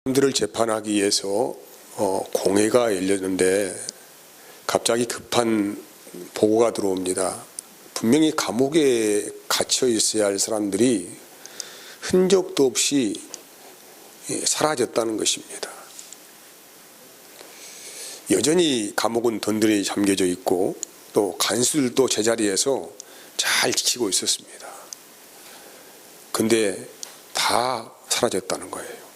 사람들을 재판하기 위해서 공회가 열렸는데 갑자기 급한 보고가 들어옵니다. 분명히 감옥에 갇혀 있어야 할 사람들이 흔적도 없이 사라졌다는 것입니다. 여전히 감옥은 던들이 잠겨져 있고 또 간수들도 제자리에서 잘 지키고 있었습니다. 근데 다 사라졌다는 거예요.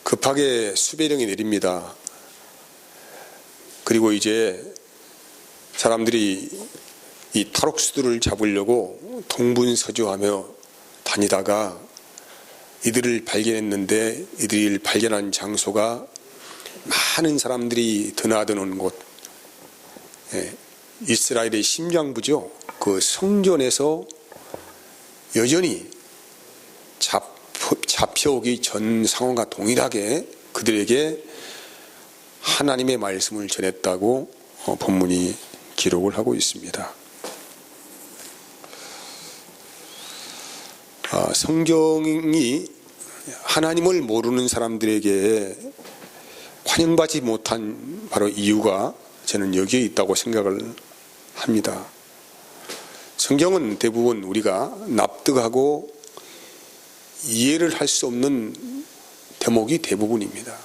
급하게 수배령이 내립니다. 그리고 이제 사람들이 이 탈옥수들을 잡으려고 동분서주하며 다니다가 이들을 발견했는데 이들을 발견한 장소가 많은 사람들이 드나드는 곳, 이스라엘의 심장부죠. 그 성전에서 여전히 잡혀오기 전 상황과 동일하게 그들에게 하나님의 말씀을 전했다고 본문이 기록을 하고 있습니다. 성경이 하나님을 모르는 사람들에게 환영받지 못한 바로 이유가 저는 여기에 있다고 생각을 합니다. 성경은 대부분 우리가 납득하고 이해를 할 수 없는 대목이 대부분입니다.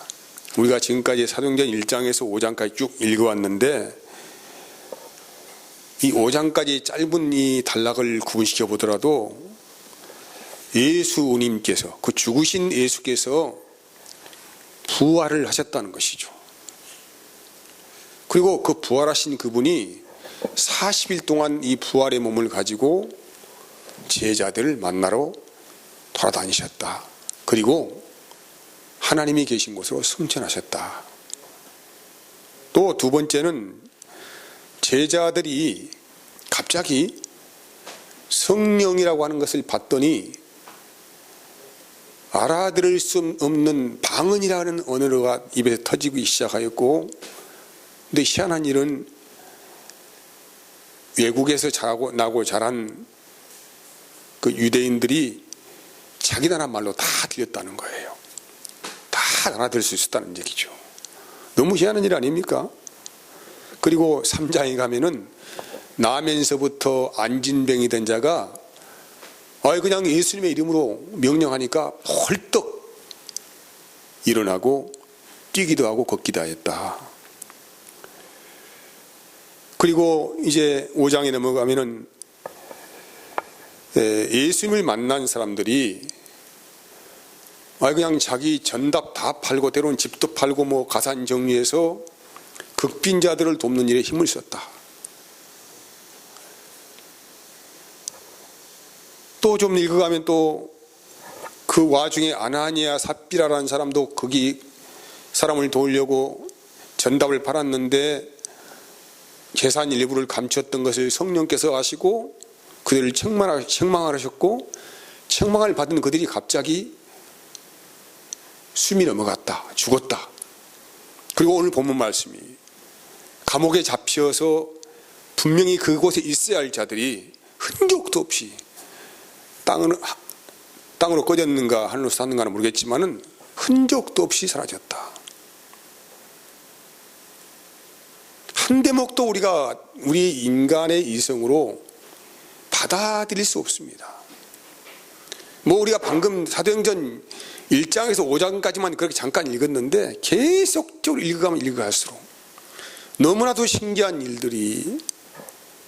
우리가 지금까지 사도행전 1장에서 5장까지 쭉 읽어왔는데 이 5장까지 짧은 이 단락을 구분시켜 보더라도 예수님께서, 그 죽으신 예수께서 부활을 하셨다는 것이죠. 그리고 그 부활하신 그분이 40일 동안 이 부활의 몸을 가지고 제자들을 만나러 돌아다니셨다. 그리고 하나님이 계신 곳으로 승천하셨다. 또 두 번째는 제자들이 갑자기 성령이라고 하는 것을 봤더니 알아들을 수 없는 방언이라는 언어가 입에서 터지기 시작하였고, 근데 희한한 일은 외국에서 나고 자란 그 유대인들이 자기 나라 말로 다 들렸다는 거예요. 다 알아들을 수 있었다는 얘기죠. 너무 희한한 일 아닙니까? 그리고 3장에 가면은 나면서부터 안진병이 된 자가 그냥 예수님의 이름으로 명령하니까 헐떡 일어나고 뛰기도 하고 걷기도 하였다. 그리고 이제 5장에 넘어가면은 예수님을 만난 사람들이 그냥 자기 전답 다 팔고 때로는 집도 팔고 뭐 가산 정리해서 극빈자들을 돕는 일에 힘을 썼다. 또 좀 읽어가면 또 그 와중에 아나니아 삽비라라는 사람도 거기 사람을 도우려고 전답을 팔았는데 재산 일부를 감췄던 것을 성령께서 아시고 그들을 책망하셨고, 책망을 받은 그들이 갑자기 숨이 넘어갔다, 죽었다. 그리고 오늘 본문 말씀이 감옥에 잡혀서 분명히 그곳에 있어야 할 자들이 흔적도 없이 땅으로 꺼졌는가 하늘로 쐈는가는 모르겠지만은 흔적도 없이 사라졌다. 한 대목도 우리 인간의 이성으로 받아들일 수 없습니다. 우리가 방금 사도행전 1장에서 5장까지만 그렇게 잠깐 읽었는데 계속적으로 읽어갈수록 너무나도 신기한 일들이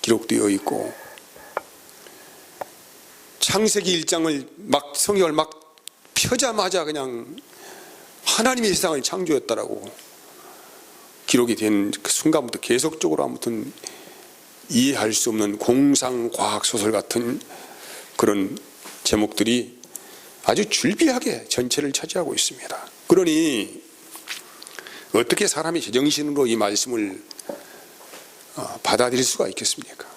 기록되어 있고, 창세기 1장을 성경을 펴자마자 그냥 하나님이 세상을 창조했다라고 기록이 된 그 순간부터 계속적으로 아무튼 이해할 수 없는 공상과학 소설 같은 그런 제목들이 아주 줄비하게 전체를 차지하고 있습니다. 그러니 어떻게 사람이 제정신으로 이 말씀을 받아들일 수가 있겠습니까?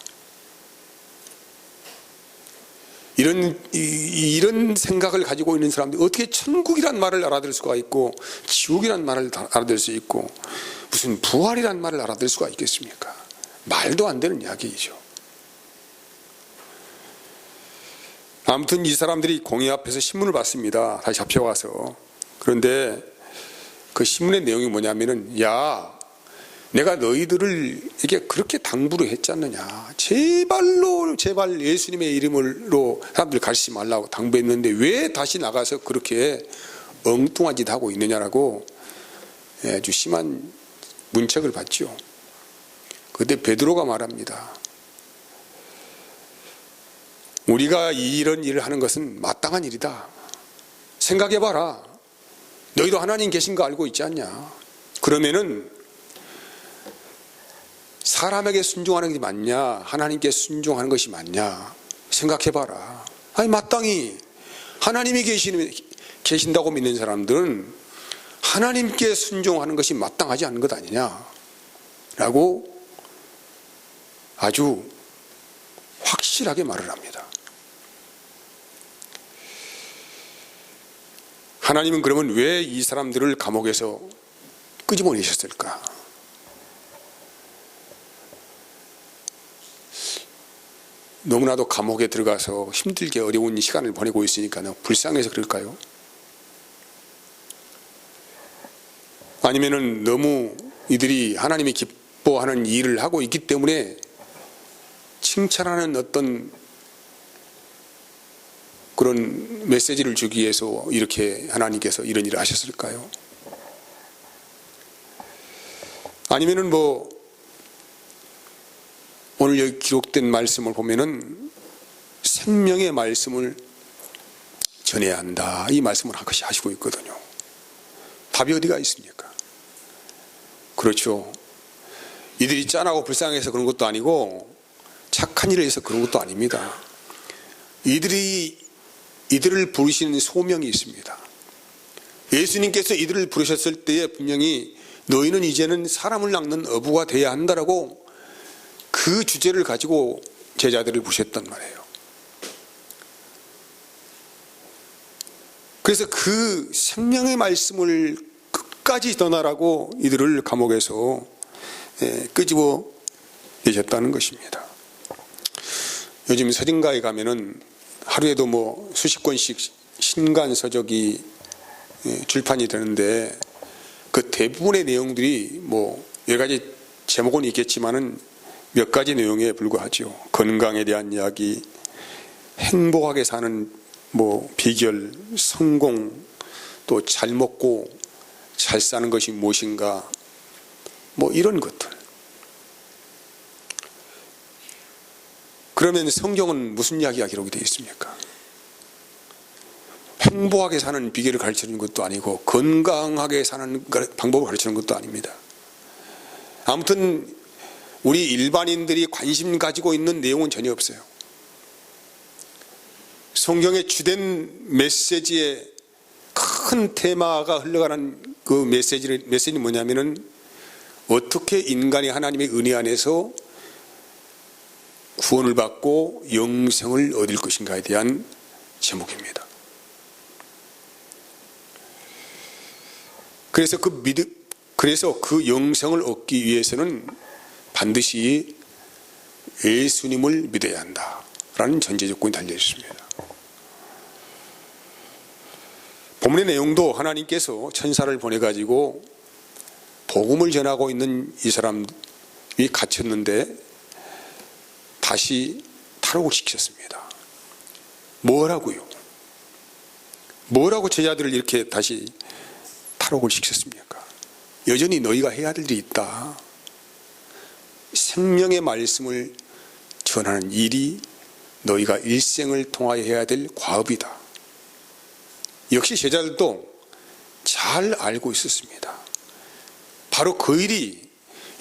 이런 생각을 가지고 있는 사람들이 어떻게 천국이란 말을 알아들을 수가 있고 지옥이란 말을 알아들을 수 있고 무슨 부활이란 말을 알아들을 수가 있겠습니까? 말도 안 되는 이야기이죠. 아무튼 이 사람들이 공회 앞에서 신문을 받습니다. 다시 잡혀가서 그런데 그 신문의 내용이 뭐냐면은, 야, 내가 너희들을 이게 그렇게 당부를 했지 않느냐. 제발 예수님의 이름으로 사람들 가르치지 말라고 당부했는데 왜 다시 나가서 그렇게 엉뚱한 짓 하고 있느냐라고 아주 심한 문책을 받죠. 그때 베드로가 말합니다. 우리가 이런 일을 하는 것은 마땅한 일이다. 생각해봐라. 너희도 하나님 계신 거 알고 있지 않냐. 그러면은 사람에게 순종하는 게 맞냐, 하나님께 순종하는 것이 맞냐 생각해봐라. 아니, 마땅히 하나님이 계신다고 믿는 사람들은 하나님께 순종하는 것이 마땅하지 않은 것 아니냐라고 아주 확실하게 말을 합니다. 하나님은 그러면 왜 이 사람들을 감옥에서 끄집어내셨을까? 너무나도 감옥에 들어가서 힘들게 어려운 시간을 보내고 있으니까 불쌍해서 그럴까요? 아니면은 너무 이들이 하나님이 기뻐하는 일을 하고 있기 때문에 칭찬하는 어떤 그런 메시지를 주기 위해서 이렇게 하나님께서 이런 일을 하셨을까요? 아니면은 오늘 여기 기록된 말씀을 보면은 생명의 말씀을 전해야 한다. 이 말씀을 하시고 있거든요. 답이 어디가 있습니까? 그렇죠. 이들이 짠하고 불쌍해서 그런 것도 아니고 착한 일을 해서 그런 것도 아닙니다. 이들을 부르시는 소명이 있습니다. 예수님께서 이들을 부르셨을 때에 분명히 너희는 이제는 사람을 낚는 어부가 되어야 한다라고 그 주제를 가지고 제자들을 부르셨단 말이에요. 그래서 그 생명의 말씀을 끝까지 전하라고 이들을 감옥에서 끄집어 내셨다는 것입니다. 요즘 서점가에 가면은 하루에도 수십 권씩 신간 서적이 출판이 되는데 그 대부분의 내용들이 여러 가지 제목은 있겠지만은 몇 가지 내용에 불과하죠. 건강에 대한 이야기, 행복하게 사는 비결, 성공, 또 잘 먹고 잘 사는 것이 무엇인가, 이런 것들. 그러면 성경은 무슨 이야기가 기록이 되어 있습니까? 행복하게 사는 비결을 가르치는 것도 아니고 건강하게 사는 방법을 가르치는 것도 아닙니다. 아무튼 우리 일반인들이 관심 가지고 있는 내용은 전혀 없어요. 성경의 주된 메시지의 큰 테마가 흘러가는 그 메시지는 뭐냐면은 어떻게 인간이 하나님의 은혜 안에서 구원을 받고 영생을 얻을 것인가에 대한 제목입니다. 그래서 그 영생을 얻기 위해서는 반드시 예수님을 믿어야 한다라는 전제 조건이 달려 있습니다. 본문의 내용도 하나님께서 천사를 보내가지고 복음을 전하고 있는 이 사람이 갇혔는데 다시 탈옥을 시켰습니다. 뭐라고요? 뭐라고 제자들을 이렇게 다시 탈옥을 시켰습니까? 여전히 너희가 해야 될 일이 있다. 생명의 말씀을 전하는 일이 너희가 일생을 통하여 해야 될 과업이다. 역시 제자들도 잘 알고 있었습니다. 바로 그 일이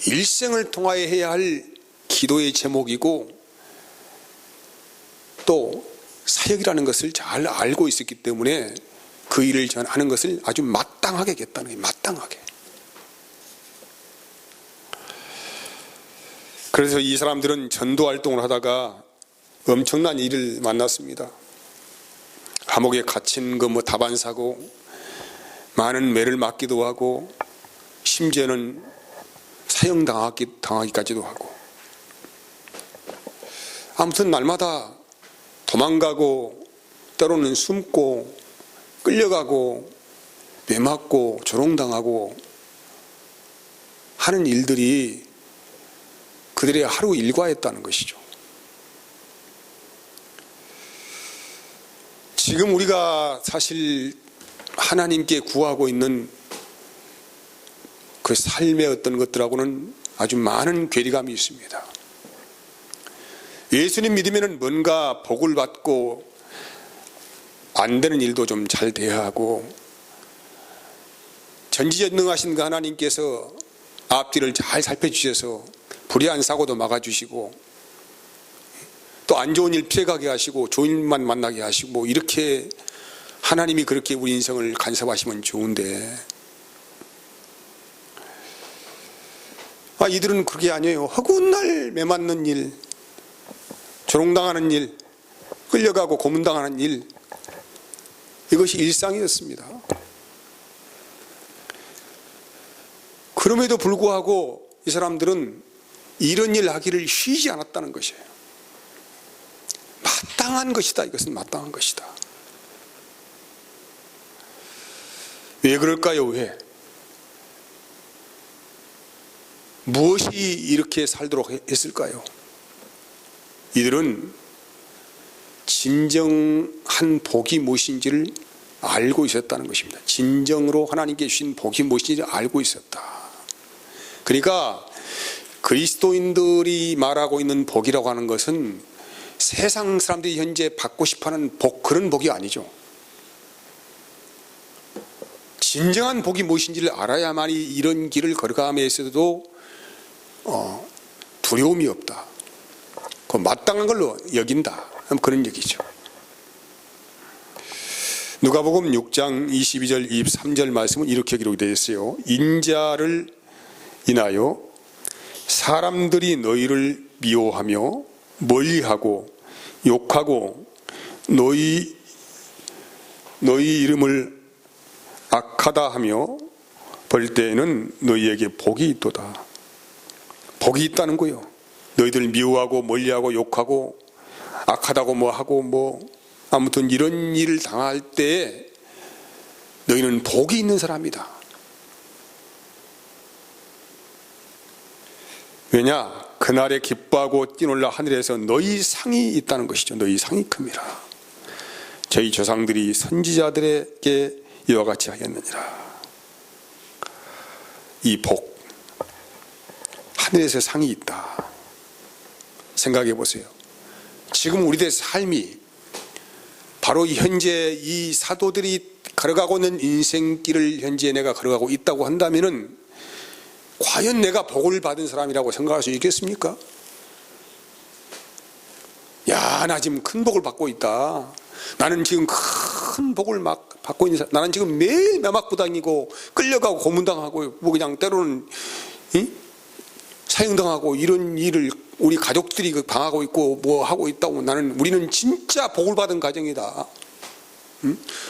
일생을 통하여 해야 할 기도의 제목이고 또 사역이라는 것을 잘 알고 있었기 때문에 그 일을 하는 것을 아주 마땅하게 했다는 거예요. 마땅하게. 그래서 이 사람들은 전도 활동을 하다가 엄청난 일을 만났습니다. 감옥에 갇힌 거 다반사고 많은 매를 맞기도 하고 심지어는 사형당하기까지도 하고 아무튼 날마다 도망가고 때로는 숨고 끌려가고 매맞고 조롱당하고 하는 일들이 그들의 하루 일과였다는 것이죠. 지금 우리가 사실 하나님께 구하고 있는 그 삶의 어떤 것들하고는 아주 많은 괴리감이 있습니다. 예수님 믿으면 뭔가 복을 받고 안 되는 일도 좀 잘 돼야 하고, 전지전능하신 그 하나님께서 앞뒤를 잘 살펴주셔서 불의한 사고도 막아주시고, 또 안 좋은 일 피해가게 하시고 좋은 일만 만나게 하시고, 이렇게 하나님이 그렇게 우리 인생을 간섭하시면 좋은데, 이들은 그게 아니에요. 허구한 날 매맞는 일, 조롱당하는 일, 끌려가고 고문당하는 일, 이것이 일상이었습니다. 그럼에도 불구하고 이 사람들은 이런 일 하기를 쉬지 않았다는 것이에요. 마땅한 것이다. 이것은 마땅한 것이다. 왜 그럴까요? 왜? 무엇이 이렇게 살도록 했을까요? 이들은 진정한 복이 무엇인지를 알고 있었다는 것입니다. 진정으로 하나님께 주신 복이 무엇인지를 알고 있었다. 그러니까 그리스도인들이 말하고 있는 복이라고 하는 것은 세상 사람들이 현재 받고 싶어하는 복, 그런 복이 아니죠. 진정한 복이 무엇인지를 알아야만이 이런 길을 걸어감에 있어도 두려움이 없다. 그 마땅한 걸로 여긴다. 그런 얘기죠. 누가복음 6장 22절 23절 말씀은 이렇게 기록이 되어 있어요. 인자를 인하여 사람들이 너희를 미워하며 멀리하고 욕하고 너희 이름을 악하다 하며 벌 때에는 너희에게 복이 있도다. 복이 있다는 거예요. 너희들 미워하고 멀리하고 욕하고 악하다고 하고 아무튼 이런 일을 당할 때 너희는 복이 있는 사람이다. 왜냐? 그날에 기뻐하고 뛰놀라 하늘에서 너희 상이 있다는 것이죠. 너희 상이 큽니다. 저희 조상들이 선지자들에게 이와 같이 하였느니라. 이 복, 하늘에서 상이 있다. 생각해 보세요. 지금 우리들의 삶이 바로 현재 이 사도들이 걸어가고 있는 인생길을 현재 내가 걸어가고 있다고 한다면은 과연 내가 복을 받은 사람이라고 생각할 수 있겠습니까? 야, 나 지금 큰 복을 받고 있다. 나는 지금 큰 복을 막 받고 있는 사람. 나는 지금 매일 매맞고 다니고 끌려가고 고문당하고 그냥 때로는 사형당하고 이런 일을 우리 가족들이 당하고 있고 하고 있다고. 우리는 진짜 복을 받은 가정이다.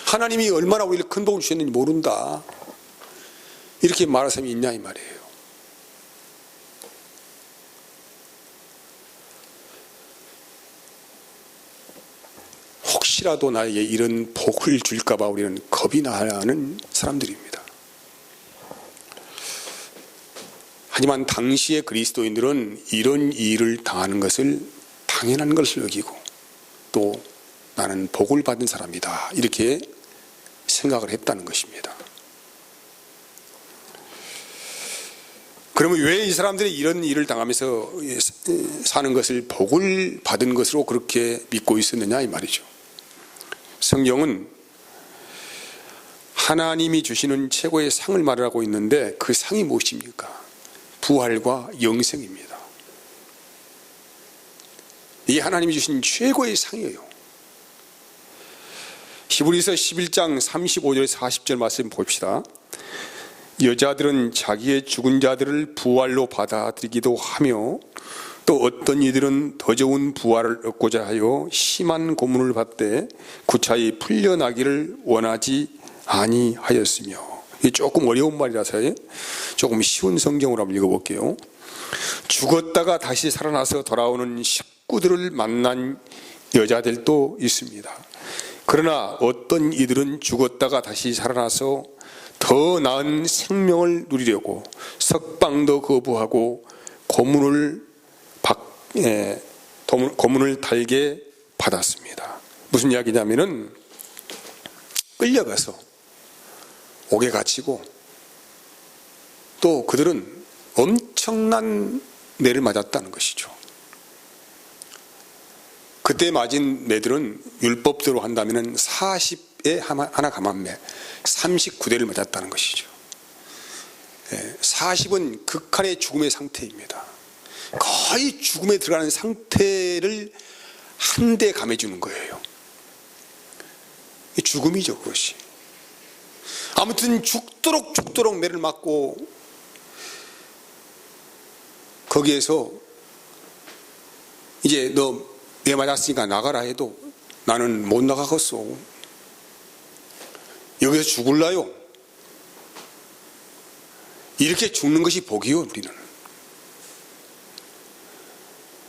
하나님이 얼마나 우리를 큰 복을 주셨는지 모른다. 이렇게 말할 사람이 있냐 이 말이에요. 혹시라도 나에게 이런 복을 줄까봐 우리는 겁이 나는 사람들입니다. 하지만 당시의 그리스도인들은 이런 일을 당하는 것을 당연한 것을 여기고 또 나는 복을 받은 사람이다 이렇게 생각을 했다는 것입니다. 그러면 왜 이 사람들이 이런 일을 당하면서 사는 것을 복을 받은 것으로 그렇게 믿고 있었느냐 이 말이죠. 성경은 하나님이 주시는 최고의 상을 말하고 있는데 그 상이 무엇입니까? 부활과 영생입니다. 이 하나님이 주신 최고의 상이에요. 히브리서 11장 35절 40절 말씀 봅시다. 여자들은 자기의 죽은 자들을 부활로 받아들이기도 하며 또 어떤 이들은 더 좋은 부활을 얻고자 하여 심한 고문을 받되 구차히 풀려나기를 원하지 아니하였으며. 이게 조금 어려운 말이라서 조금 쉬운 성경으로 한번 읽어볼게요. 죽었다가 다시 살아나서 돌아오는 식구들을 만난 여자들도 있습니다. 그러나 어떤 이들은 죽었다가 다시 살아나서 더 나은 생명을 누리려고 석방도 거부하고 고문을 달게 받았습니다. 무슨 이야기냐면은 끌려가서 옥에 갇히고 또 그들은 엄청난 매를 맞았다는 것이죠. 그때 맞은 매들은 율법대로 한다면 40에 하나 감한매 39대를 맞았다는 것이죠. 40은 극한의 죽음의 상태입니다. 거의 죽음에 들어가는 상태를 한 대 감해주는 거예요. 죽음이죠, 그것이. 아무튼 죽도록 매를 맞고 거기에서 이제 너 매 맞았으니까 나가라 해도 나는 못 나가겠어. 여기서 죽을라요. 이렇게 죽는 것이 복이요,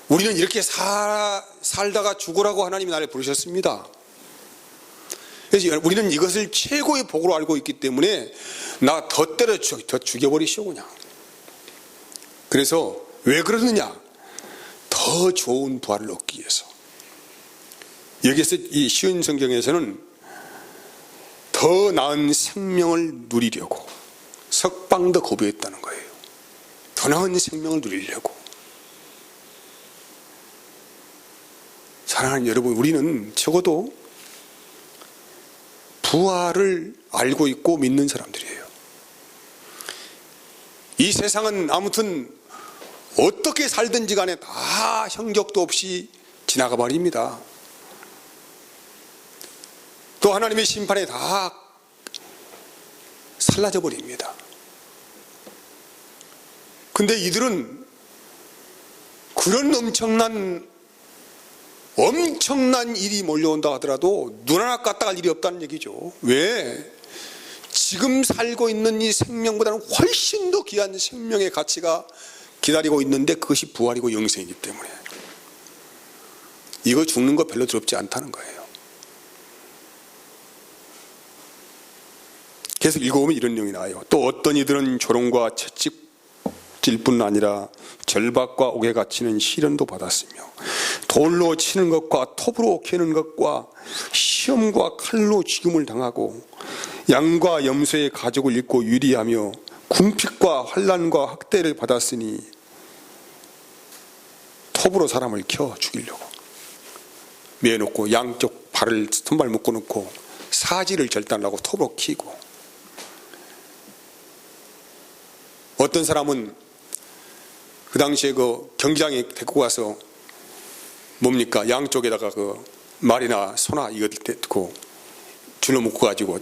우리는 이렇게 살다가 죽으라고 하나님이 나를 부르셨습니다. 그래서 우리는 이것을 최고의 복으로 알고 있기 때문에 나 더 죽여버리시오 그냥. 그래서 왜 그러느냐? 더 좋은 부활을 얻기 위해서. 여기서 이 쉬운 성경에서는 더 나은 생명을 누리려고 석방도 거부했다는 거예요. 더 나은 생명을 누리려고. 사랑하는 여러분, 우리는 적어도 부활을 알고 있고 믿는 사람들이에요. 이 세상은 아무튼 어떻게 살든지 간에 다 형격도 없이 지나가 버립니다. 또 하나님의 심판에 다 사라져 버립니다. 근데 이들은 그런 엄청난 일이 몰려온다 하더라도 눈 하나 까딱할 일이 없다는 얘기죠. 왜? 지금 살고 있는 이 생명보다는 훨씬 더 귀한 생명의 가치가 기다리고 있는데 그것이 부활이고 영생이기 때문에 이거 죽는 거 별로 두렵지 않다는 거예요. 계속 읽어보면 이런 내용이 나와요. 또 어떤 이들은 조롱과 채찍질 뿐 아니라 절박과 옥에 갇히는 시련도 받았으며 돌로 치는 것과 톱으로 캐는 것과 시험과 칼로 죽임을 당하고 양과 염소의 가죽을 입고 유리하며 궁핍과 환난과 학대를 받았으니 톱으로 사람을 켜 죽이려고 매놓고 양쪽 발을 손발 묶어놓고 사지를 절단하고 톱으로 키고, 어떤 사람은 그 당시에 그 경기장에 데리고 가서 뭡니까 양쪽에다가 그 말이나 소나 이거 떼고 줄로 묶어 가지고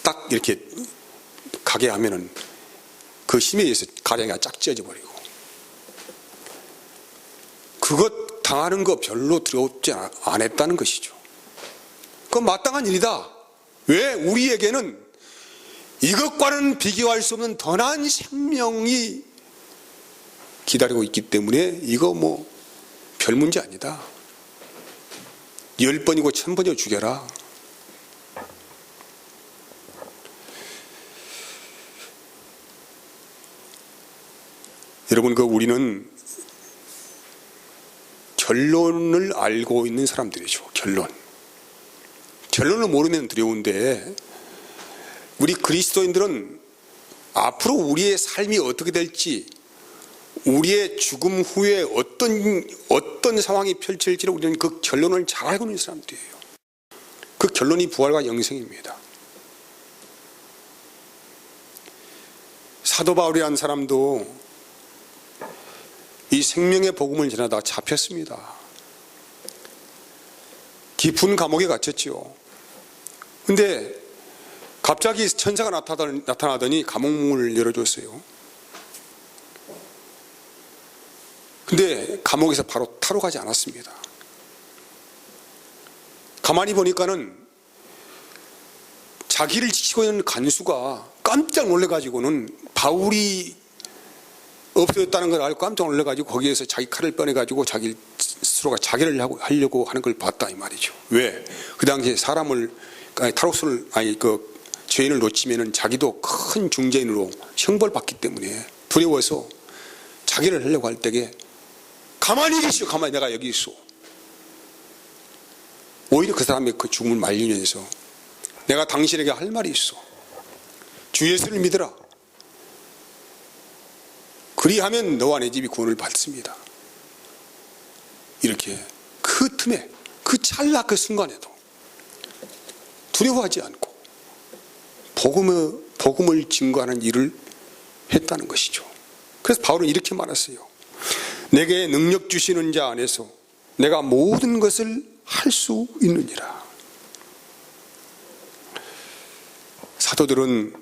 딱 이렇게 가게 하면은 그 힘에 의해서 가랭이가 쫙 찢어져 버리고, 그것 당하는 거 별로 두렵지 안 했다는 것이죠. 그건 마땅한 일이다. 왜? 우리에게는 이것과는 비교할 수 없는 더 나은 생명이 기다리고 있기 때문에 이거 뭐 별 문제 아니다. 10번이고 1000번이고 죽여라. 여러분, 우리는 결론을 알고 있는 사람들이죠. 결론을 모르면 두려운데, 우리 그리스도인들은 앞으로 우리의 삶이 어떻게 될지, 우리의 죽음 후에 어떤 상황이 펼쳐질지를 우리는 그 결론을 잘 알고 있는 사람들이에요. 그 결론이 부활과 영생입니다. 사도 바울이라는 사람도 이 생명의 복음을 전하다가 잡혔습니다. 깊은 감옥에 갇혔죠. 근데 갑자기 천사가 나타나더니 감옥문을 열어줬어요. 근데 감옥에서 바로 타러 가지 않았습니다. 가만히 보니까는 자기를 지키고 있는 간수가 깜짝 놀래가지고는 바울이 없어졌다는 걸 알고 깜짝 놀래가지고 거기에서 자기 칼을 꺼내가지고 자기 스스로가 자기를 하려고 하는 걸 봤다 이 말이죠. 왜? 그 당시에 사람을 탈옥수를 죄인을 놓치면은 자기도 큰 중죄인으로 형벌받기 때문에 두려워서 자기를 하려고 할 때에 가만히 계시오, 가만히 내가 여기 있어. 오히려 그 사람의 그 죽음을 말리면서 내가 당신에게 할 말이 있어. 주 예수를 믿으라. 그리하면 너와 내 집이 구원을 받습니다. 이렇게 그 틈에, 그 찰나 그 순간에도 두려워하지 않고 복음을 증거하는 일을 했다는 것이죠. 그래서 바울은 이렇게 말했어요. 내게 능력 주시는 자 안에서 내가 모든 것을 할 수 있느니라. 사도들은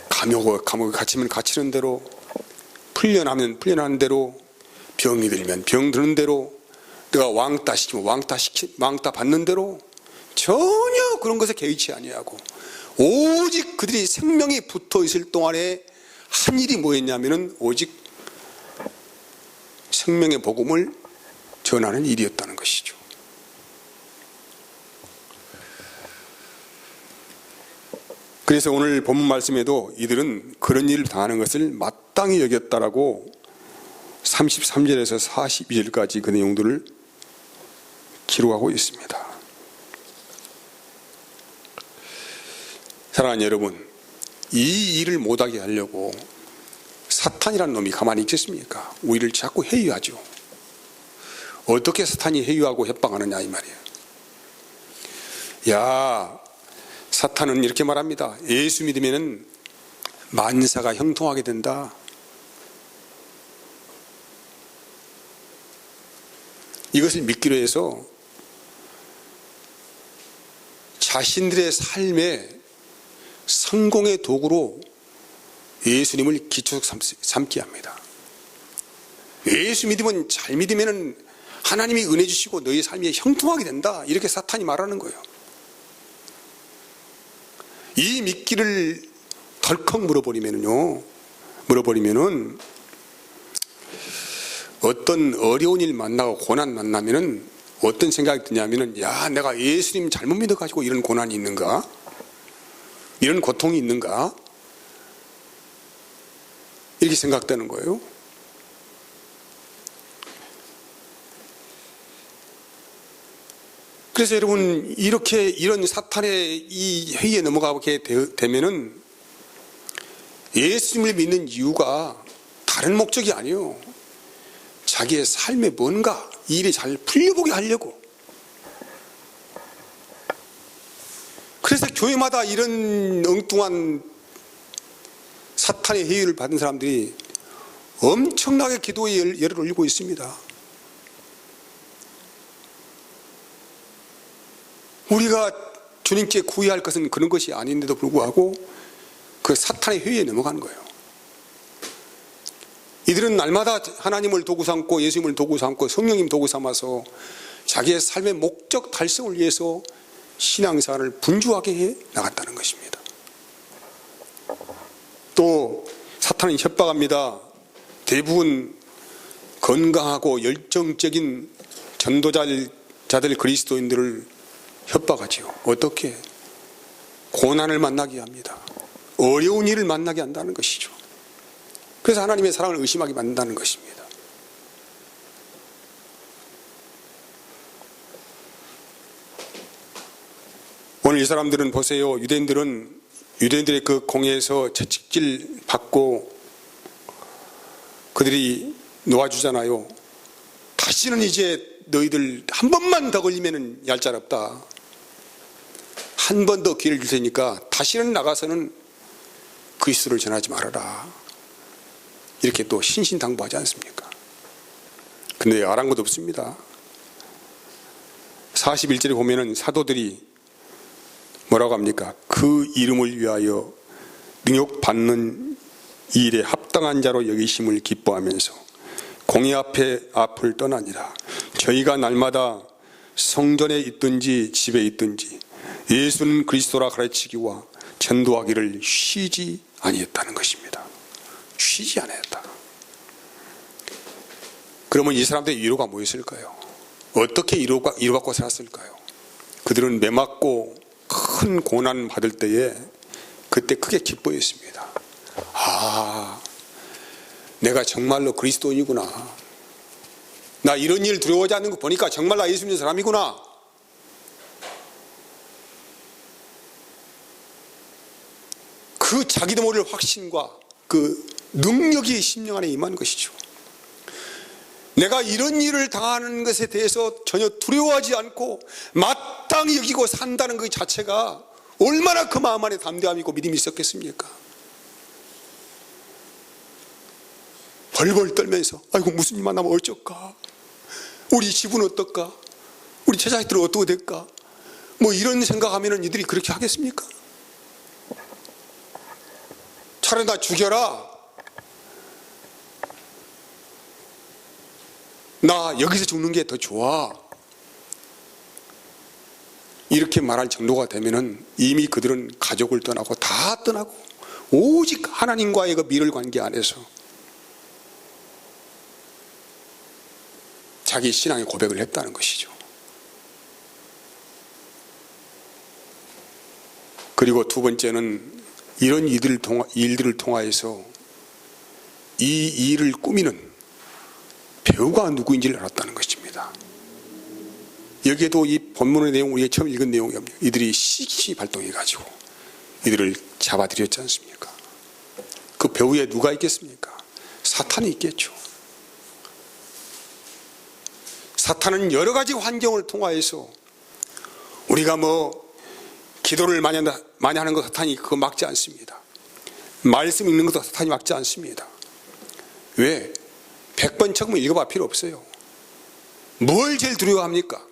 감옥에 갇히면 갇히는 대로, 풀려나면 풀려나는 대로, 병이 들면 병 드는 대로, 내가 왕따 시키면 왕따 받는 대로 전혀 그런 것에 개의치 아니하고 오직 그들이 생명이 붙어 있을 동안에 한 일이 뭐였냐면은 오직 생명의 복음을 전하는 일이었다는 것이죠. 그래서 오늘 본문 말씀에도 이들은 그런 일을 당하는 것을 마땅히 여겼다라고 33절에서 42절까지 그 내용들을 기록하고 있습니다. 사랑하는 여러분, 이 일을 못하게 하려고 사탄이라는 놈이 가만히 있겠습니까? 우리를 자꾸 회유하죠. 어떻게 사탄이 회유하고 협박하느냐 이 말이에요. 야, 사탄은 이렇게 말합니다. 예수 믿으면 만사가 형통하게 된다. 이것을 믿기로 해서 자신들의 삶에 성공의 도구로 예수님을 기초 삼게 합니다. 예수 믿으면, 잘 믿으면 하나님이 은혜 주시고 너희 삶이 형통하게 된다. 이렇게 사탄이 말하는 거예요. 이 믿기를 덜컥 물어버리면은 어떤 어려운 일 만나고 고난 만나면은 어떤 생각이 드냐면은, 야, 내가 예수님 잘못 믿어가지고 이런 고난이 있는가? 이런 고통이 있는가? 이렇게 생각되는 거예요. 그래서 여러분, 이런 사탄의 이 회의에 넘어가게 되면은 예수님을 믿는 이유가 다른 목적이 아니에요. 자기의 삶에 뭔가 일이 잘 풀려보게 하려고. 그래서 교회마다 이런 엉뚱한 사탄의 회의를 받은 사람들이 엄청나게 기도에 열을 올리고 있습니다. 우리가 주님께 구해야 할 것은 그런 것이 아닌데도 불구하고 그 사탄의 회의에 넘어가는 거예요. 이들은 날마다 하나님을 도구 삼고 예수님을 도구 삼고 성령님 도구 삼아서 자기의 삶의 목적 달성을 위해서 신앙생활을 분주하게 해 나갔다는 것입니다. 또 사탄은 협박합니다. 대부분 건강하고 열정적인 전도자들 그리스도인들을 협박하지요. 어떻게? 고난을 만나게 합니다. 어려운 일을 만나게 한다는 것이죠. 그래서 하나님의 사랑을 의심하게 만든다는 것입니다. 오늘 이 사람들은 보세요. 유대인들의 그 공회에서 채찍질 받고 그들이 놓아주잖아요. 다시는 이제 너희들 한 번만 더 걸리면 얄짤없다. 한 번 더 기회를 줄 테니까 다시는 나가서는 그리스도를 전하지 말아라. 이렇게 또 신신당부하지 않습니까? 근데 아랑곳 없습니다. 41절에 보면은 사도들이 뭐라고 합니까? 그 이름을 위하여 능욕받는 일에 합당한 자로 여기심을 기뻐하면서 공의 앞을 떠나니라. 저희가 날마다 성전에 있든지 집에 있든지 예수는 그리스도라 가르치기와 전도하기를 쉬지 아니했다는 것입니다. 쉬지 않았다. 그러면 이 사람들의 위로가 뭐였을까요? 어떻게 위로받고 살았을까요? 그들은 매맞고 큰 고난 받을 때에 그때 크게 기뻐했습니다. 아, 내가 정말로 그리스도인이구나. 나 이런 일 두려워하지 않는 거 보니까 정말 나 예수 믿는 사람이구나. 그 자기도 모를 확신과 그 능력이 심령 안에 임한 것이죠. 내가 이런 일을 당하는 것에 대해서 전혀 두려워하지 않고 마땅히 여기고 산다는 그 자체가 얼마나 그 마음 안에 담대함이고 믿음이 있었겠습니까? 벌벌 떨면서 아이고 무슨 일 만나면 어쩔까? 우리 집은 어떨까? 우리 제자들은 어떻게 될까? 뭐 이런 생각하면 이들이 그렇게 하겠습니까? 차라리 나 죽여라. 나 여기서 죽는 게 더 좋아. 이렇게 말할 정도가 되면은 이미 그들은 가족을 떠나고 다 떠나고 오직 하나님과의 그 밀을 관계 안에서 자기 신앙의 고백을 했다는 것이죠. 그리고 두 번째는 이런 일들을 통하여서 이 일을 꾸미는 배우가 누구인지를 알았다는 것입니다. 여기에도 이 본문의 내용, 우리가 처음 읽은 내용이 이들이 시기 발동해가지고 이들을 잡아들였지 않습니까? 그 배우에 누가 있겠습니까? 사탄이 있겠죠. 사탄은 여러 가지 환경을 통하여서 우리가 뭐 기도를 많이 하는 것 사탄이 그거 막지 않습니다. 말씀 읽는 것도 사탄이 막지 않습니다. 왜? 100번 처음 읽어봐 필요 없어요. 뭘 제일 두려워합니까?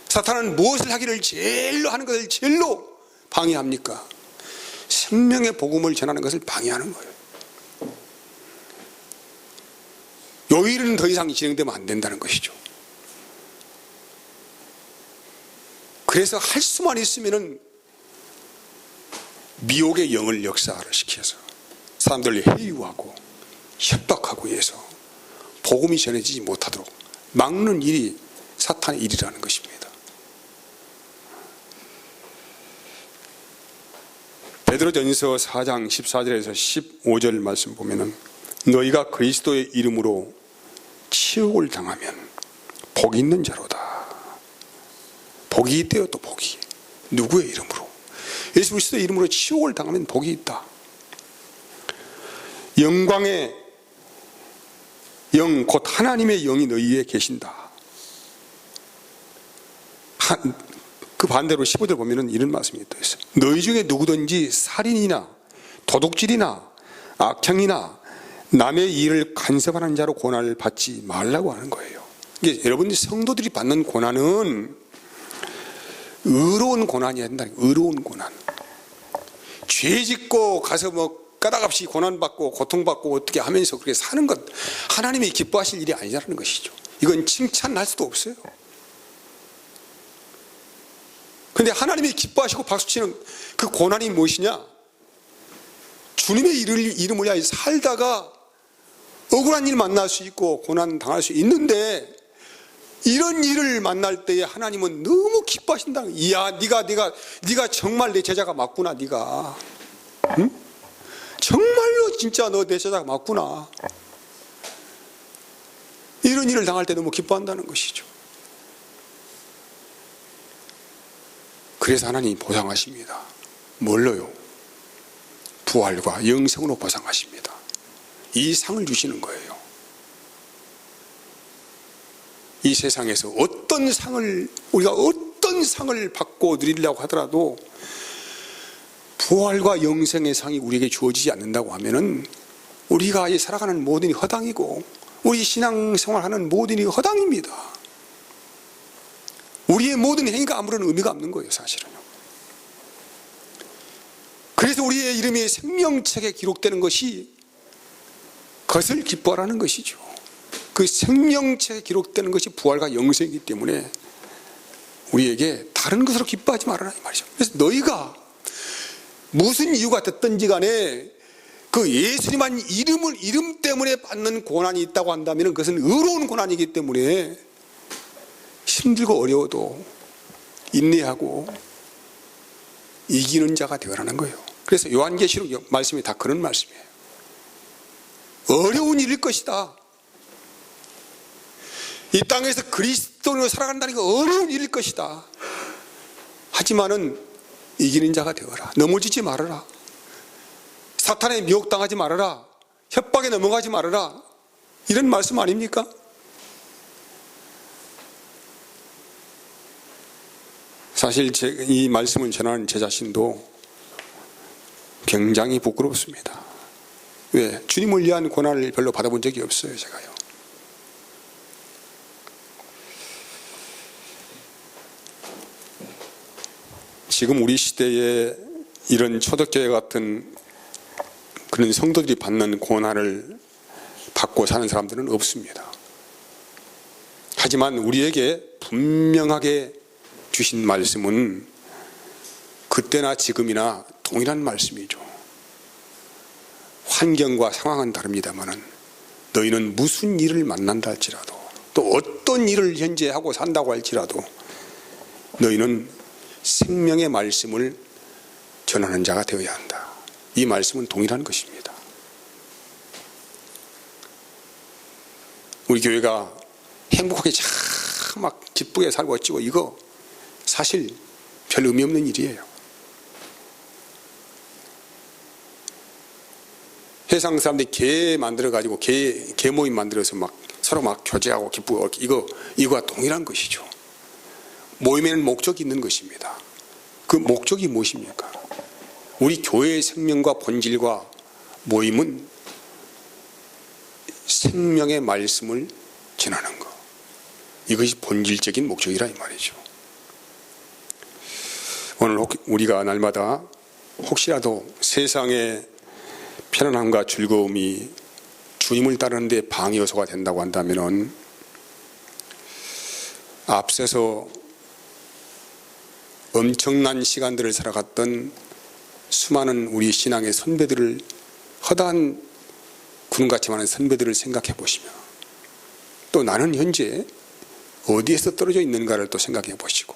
사탄은 무엇을 하기를 제일로 하는 것을 제일로 방해합니까? 생명의 복음을 전하는 것을 방해하는 거예요. 요 일은 더 이상 진행되면 안 된다는 것이죠. 그래서 할 수만 있으면은 미혹의 영을 역사를 시켜서 사람들을 해유하고 협박하고 해서 복음이 전해지지 못하도록 막는 일이 사탄의 일이라는 것입니다. 베드로전서 4장 14절에서 15절 말씀 보면은 너희가 그리스도의 이름으로 치욕을 당하면 복이 있는 자로다. 복이 있대요. 또 복이. 누구의 이름으로? 예수 그리스도의 이름으로 치욕을 당하면 복이 있다. 영광의 영, 곧 하나님의 영이 너희에 계신다. 그 반대로 15절 보면은 이런 말씀이 또 있어요. 너희 중에 누구든지 살인이나 도둑질이나 악행이나 남의 일을 간섭하는 자로 고난을 받지 말라고 하는 거예요. 이게 여러분들 성도들이 받는 고난은 의로운 고난이 된다. 의로운 고난. 죄 짓고 가서 뭐 까닭없이 고난받고 고통받고 어떻게 하면서 그렇게 사는 것 하나님이 기뻐하실 일이 아니라는 것이죠. 이건 칭찬할 수도 없어요. 그런데 하나님이 기뻐하시고 박수치는 그 고난이 무엇이냐? 주님의 이름을 위하여 살다가 억울한 일 만날 수 있고 고난 당할 수 있는데 이런 일을 만날 때에 하나님은 너무 기뻐하신다. 이야, 네가 정말 내 제자가 맞구나. 네가 응? 정말로 진짜 너 내 제자가 맞구나. 이런 일을 당할 때 너무 기뻐한다는 것이죠. 그래서 하나님이 보상하십니다. 뭘로요? 부활과 영생으로 보상하십니다. 이 상을 주시는 거예요. 이 세상에서 우리가 어떤 상을 받고 누리려고 하더라도 부활과 영생의 상이 우리에게 주어지지 않는다고 하면은 우리가 살아가는 모든 일이 허당이고 우리 신앙생활하는 모든 일이 허당입니다. 우리의 모든 행위가 아무런 의미가 없는 거예요, 사실은요. 그래서 우리의 이름이 생명책에 기록되는 것이 그것을 기뻐하라는 것이죠. 그 생명책에 기록되는 것이 부활과 영생이기 때문에 우리에게 다른 것으로 기뻐하지 말아라 이 말이죠. 그래서 너희가 무슨 이유가 됐든지 간에 그 예수님한 이름 때문에 받는 고난이 있다고 한다면 그것은 의로운 고난이기 때문에 힘들고 어려워도 인내하고 이기는 자가 되어라는 거예요. 그래서 요한계시록 말씀이 다 그런 말씀이에요. 어려운 일일 것이다. 이 땅에서 그리스도로 살아간다는 게 어려운 일일 것이다. 하지만은 이기는 자가 되어라. 넘어지지 말아라. 사탄에 미혹당하지 말아라. 협박에 넘어가지 말아라. 이런 말씀 아닙니까? 사실 이 말씀을 전하는 제 자신도 굉장히 부끄럽습니다. 왜? 주님을 위한 고난을 별로 받아본 적이 없어요, 제가요. 지금 우리 시대에 이런 초대교회 같은 그런 성도들이 받는 고난을 받고 사는 사람들은 없습니다. 하지만 우리에게 분명하게 주신 말씀은 그때나 지금이나 동일한 말씀이죠. 환경과 상황은 다릅니다마는 너희는 무슨 일을 만난다 할지라도 또 어떤 일을 현재 하고 산다고 할지라도 너희는 생명의 말씀을 전하는 자가 되어야 한다. 이 말씀은 동일한 것입니다. 우리 교회가 행복하게 참 막 기쁘게 살고 어찌고 이거 사실 별 의미 없는 일이에요. 세상 사람들이 개 만들어가지고 개 모임 만들어서 막 서로 막 교제하고 기쁘고 이거와 동일한 것이죠. 모임에는 목적이 있는 것입니다. 그 목적이 무엇입니까? 우리 교회의 생명과 본질과 모임은 생명의 말씀을 전하는 것. 이것이 본질적인 목적이라 이 말이죠. 오늘 우리가 날마다 혹시라도 세상의 편안함과 즐거움이 주님을 따르는 데 방해 요소가 된다고 한다면 앞서서 엄청난 시간들을 살아갔던 수많은 우리 신앙의 선배들을 허다한 구름같이 많은 선배들을 생각해 보시며 또 나는 현재 어디에서 떨어져 있는가를 또 생각해 보시고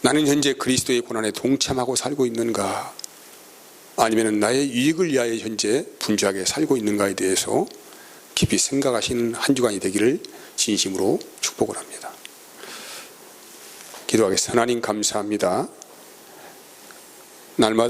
나는 현재 그리스도의 고난에 동참하고 살고 있는가 아니면 나의 유익을 위하여 현재 분주하게 살고 있는가에 대해서 깊이 생각하시는 한 주간이 되기를 진심으로 축복을 합니다. 기도하겠습니다. 하나님 감사합니다. 날마다